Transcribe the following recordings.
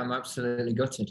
I'm absolutely gutted,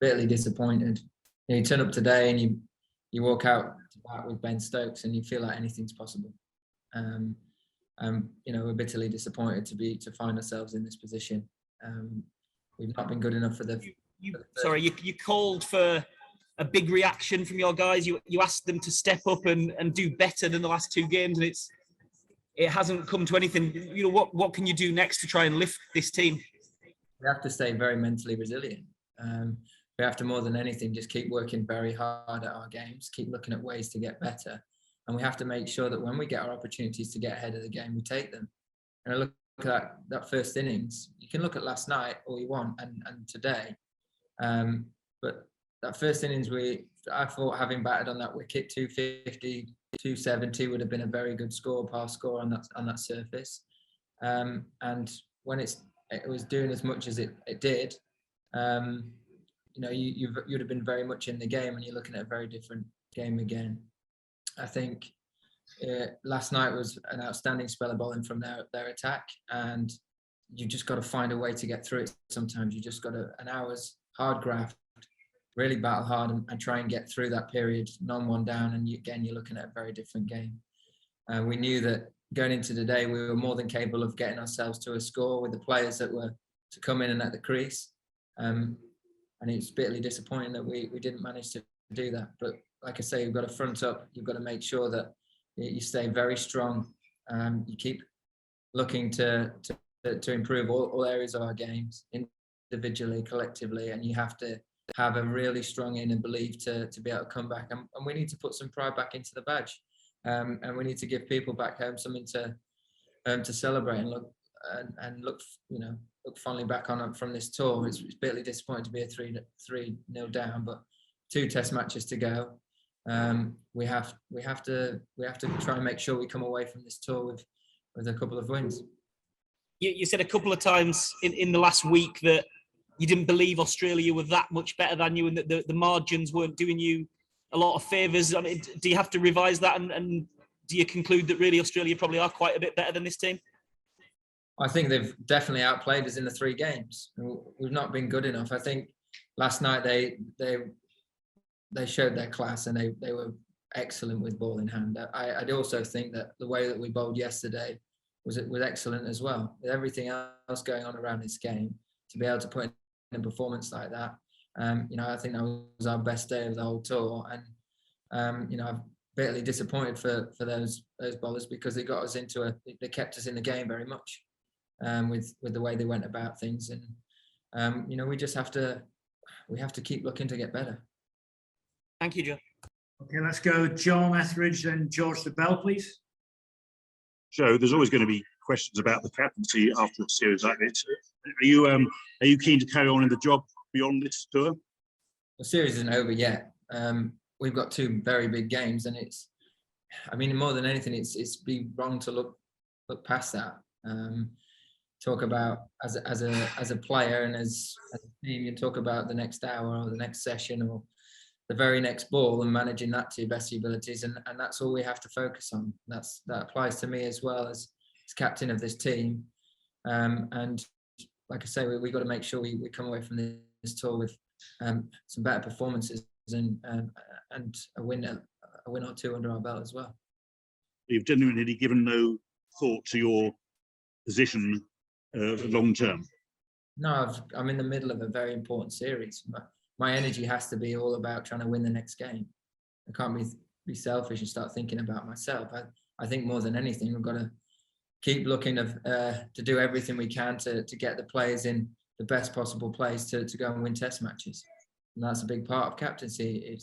bitterly disappointed. You turn up today and you walk out with Ben Stokes and you feel like anything's possible. We're bitterly disappointed to find ourselves in this position. We've not been good enough for the. You called for a big reaction from your guys. You asked them to step up and do better than the last two games, and it hasn't come to anything. What can you do next to try and lift this team? We have to stay very mentally resilient. We have to, more than anything, just keep working very hard at our games, keep looking at ways to get better. And we have to make sure that when we get our opportunities to get ahead of the game, we take them. And I look at that first innings. You can look at last night all you want and today. But that first innings, I thought having batted on that wicket, 250, 270 would have been a very good pass score on that surface. And when it was doing as much as it did, you'd have been very much in the game, and you're looking at a very different game again. I think last night was an outstanding spell of bowling from their attack, and you just got to find a way to get through it. Sometimes you just got an hour's hard graft, really battle hard and try and get through that period, non-one down, and you're looking at a very different game. We knew that going into the day, we were more than capable of getting ourselves to a score with the players that were to come in and at the crease. And it's bitterly disappointing that we didn't manage to do that. But like I say, you've got to front up. You've got to make sure that you stay very strong. You keep looking to improve all areas of our games, individually, collectively, and you have to have a really strong inner belief to be able to come back. And we need to put some pride back into the badge. And we need to give people back home something to celebrate and look fondly back on from this tour. It's bitterly disappointing to be a 3-0 down, but 2 test matches to go. We have to try and make sure we come away from this tour with a couple of wins. You said a couple of times in the last week that you didn't believe Australia were that much better than you, and that the margins weren't doing you a lot of favours. I mean, do you have to revise that, and do you conclude that really Australia probably are quite a bit better than this team? I think they've definitely outplayed us in the 3 games. We've not been good enough. I think last night they showed their class, and they were excellent with ball in hand. I also think that the way that we bowled yesterday was excellent as well. With everything else going on around this game, to be able to put in a performance like that, I think that was our best day of the whole tour. And I'm bitterly disappointed for those bowlers, because they got us they kept us in the game very much. With the way they went about things, and we just have to keep looking to get better. Thank you, Joe. Okay, let's go John Etheridge, then George the Bell, please. Joe, there's always going to be questions about the captaincy after a series like this. Are you keen to carry on in the job beyond this tour? The series isn't over yet. We've got 2 very big games, and more than anything, it's be wrong to look past that. Talk about as a player and as a team, you talk about the next hour or the next session or the very next ball, and managing that to your best abilities, and that's all we have to focus on. That applies to me as well as captain of this team. And like I say, we got to make sure we come away from this tour with some better performances and a win or 2 under our belt as well. You've genuinely given no thought to your position long term? No, I'm in the middle of a very important series. My energy has to be all about trying to win the next game. I can't be selfish and start thinking about myself. I think more than anything, we've got to keep looking to do everything we can to get the players in the best possible place to go and win test matches. And that's a big part of captaincy.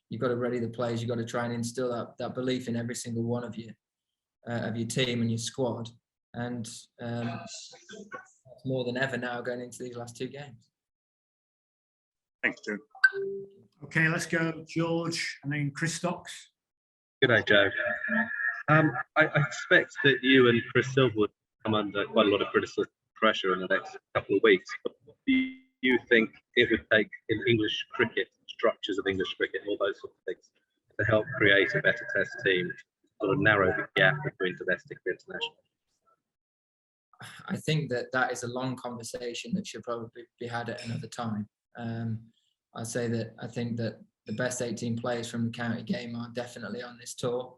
You've got to ready the players. You've got to try and instill that belief in every single one of your team and your squad. And more than ever now going into these last 2 games. Thanks, Joe. Okay, let's go George and then Chris Stocks. Good day, Joe. I expect that you and Chris Silver would come under quite a lot of critical pressure in the next couple of weeks. But what do you think it would take in English cricket, structures of English cricket, all those sorts of things, to help create a better test team, sort of narrow the gap between domestic and international? I think that is a long conversation that should probably be had at another time. I'll say that I think that the best 18 players from the county game are definitely on this tour,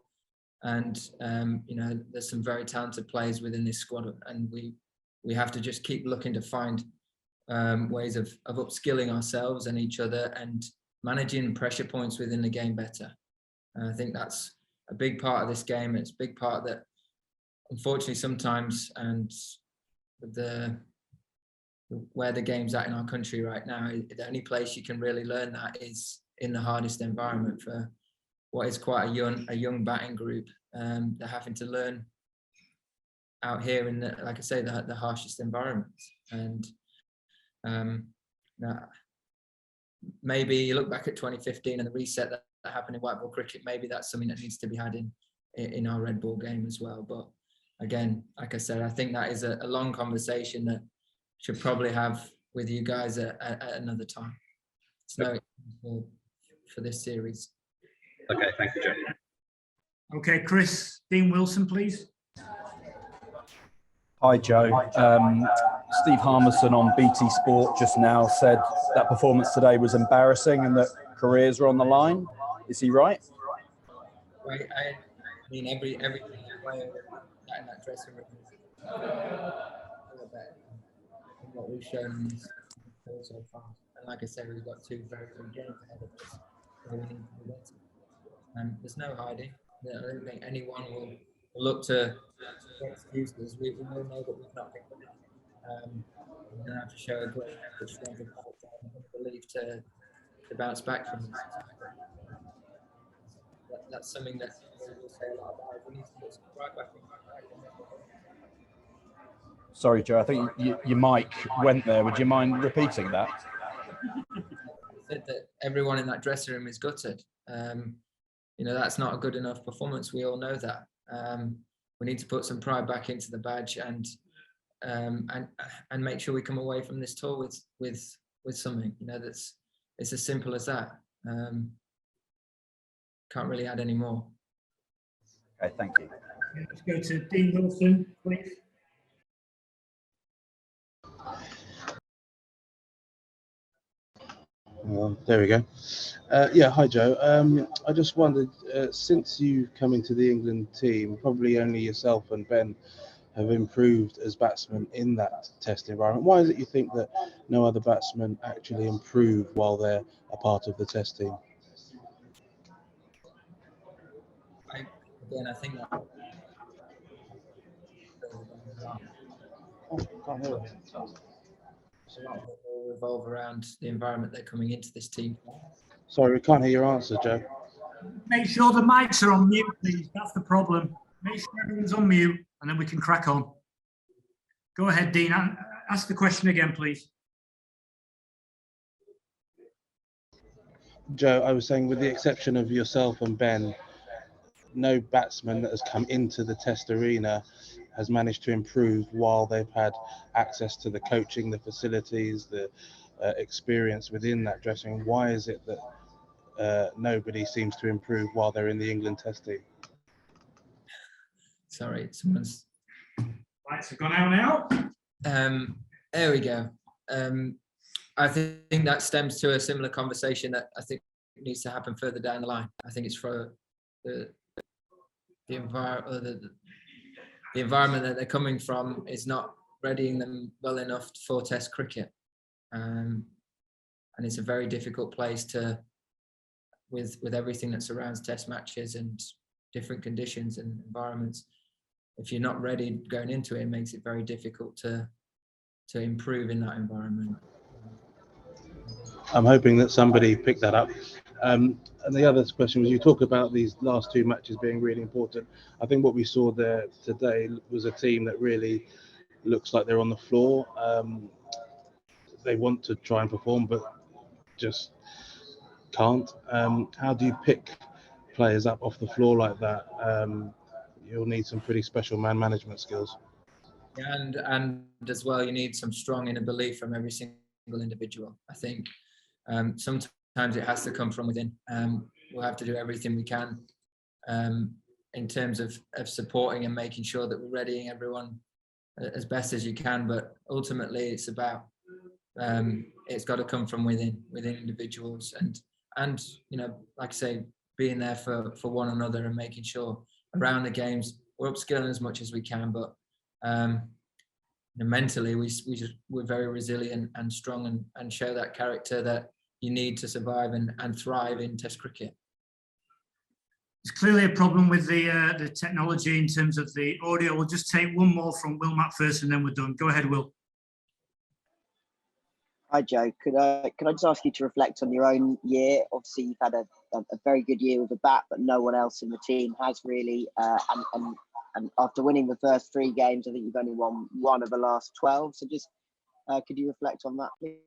and there's some very talented players within this squad, and we have to just keep looking to find ways of upskilling ourselves and each other and managing pressure points within the game better. And I think that's a big part of this game. It's a big part that, unfortunately, sometimes, and where the game's at in our country right now, the only place you can really learn that is in the hardest environment for what is quite a young batting group. They're having to learn out here in like I say, the harshest environments. And maybe you look back at 2015 and the reset that happened in white ball cricket. Maybe that's something that needs to be had in our red ball game as well. But again, like I said, I think that is a long conversation that should probably have with you guys at another time. It's no for this series. Okay, thank you, Joe. Okay, Chris, Dean Wilson, please. Hi, Joe. Steve Harmison on BT Sport just now said that performance today was embarrassing and that careers are on the line. Is he right? Right. I mean, every player in that dressing room is what we've shown in this tour so far. And like I said, we've got two very good games ahead of us. So we need to be better. There's no hiding. I don't think anyone will look to excuses. We all know that we've not been good enough. We're going to have to show a great strength of character and belief to bounce back from this. That's something that we'll say a lot about. We need to put some pride back in. Sorry, Joe, I think your mic went there. Would you mind repeating that? I said that everyone in that dressing room is gutted. That's not a good enough performance. We all know that. We need to put some pride back into the badge and make sure we come away from this tour with something. It's as simple as that. Can't really add any more. Okay, thank you. Let's go to Dean Wilson, please. There we go. Yeah, hi Joe. I just wondered, since you come into the England team, probably only yourself and Ben have improved as batsmen in that test environment. Why is it you think that no other batsmen actually improve while they're a part of the test team? I think that Can't hear it. a lot of it will revolve around the environment they're coming into this team. Sorry, we can't hear your answer, Joe. Make sure the mics are on mute, please. That's the problem. Make sure everyone's on mute, and then we can crack on. Go ahead, Dean. Ask the question again, please. Joe, I was saying, with the exception of yourself and Ben, no batsman that has come into the test arena has managed to improve while they've had access to the coaching, the facilities, the experience within that dressing room. Why is it that nobody seems to improve while they're in the England test team? Sorry, someone's... Lights have gone out now. There we go. I think that stems to a similar conversation that I think needs to happen further down the line. I think it's for the environment that they're coming from is not readying them well enough for Test cricket, and it's a very difficult place to, with everything that surrounds Test matches and different conditions and environments. If you're not ready going into it, it makes it very difficult to improve in that environment. I'm hoping that somebody picked that up. And the other question was, you talk about these last two matches being really important. I think what we saw there today was a team that really looks like they're on the floor. They want to try and perform, but just can't. How do you pick players up off the floor like that? You'll need some pretty special man management skills. And as well, you need some strong inner belief from every single individual. I think sometimes it has to come from within. We'll have to do everything we can in terms of supporting and making sure that we're readying everyone as best as you can. But ultimately, it's about it's got to come from within individuals, and you know, like I say, being there for one another and making sure around the games we're upskilling as much as we can, but mentally we're very resilient and strong and show that character that you need to survive and thrive in Test cricket. There's clearly a problem with the technology in terms of the audio. We'll just take one more from Will Matt first, and then we're done. Go ahead, Will. Hi, Joe. Could I just ask you to reflect on your own year? Obviously, you've had a very good year with the bat, but no one else in the team has really. And after winning the first 3 games, I think you've only won 1 of the last 12. So just could you reflect on that, please?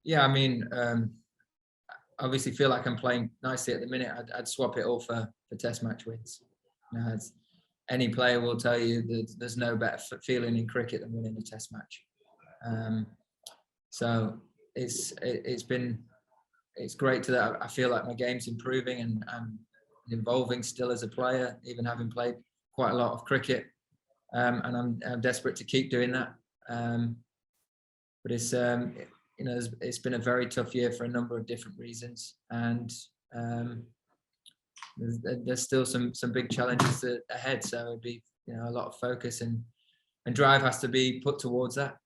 Yeah, I mean, obviously feel like I'm playing nicely at the minute. I'd swap it all for Test match wins. You know, any player will tell you that there's no better feeling in cricket than winning a Test match. So it's great that I feel like my game's improving and I'm evolving still as a player, even having played quite a lot of cricket, and I'm desperate to keep doing that. But it's you know, it's been a very tough year for a number of different reasons, and there's still some big challenges ahead. So it'd be, you know, a lot of focus and drive has to be put towards that.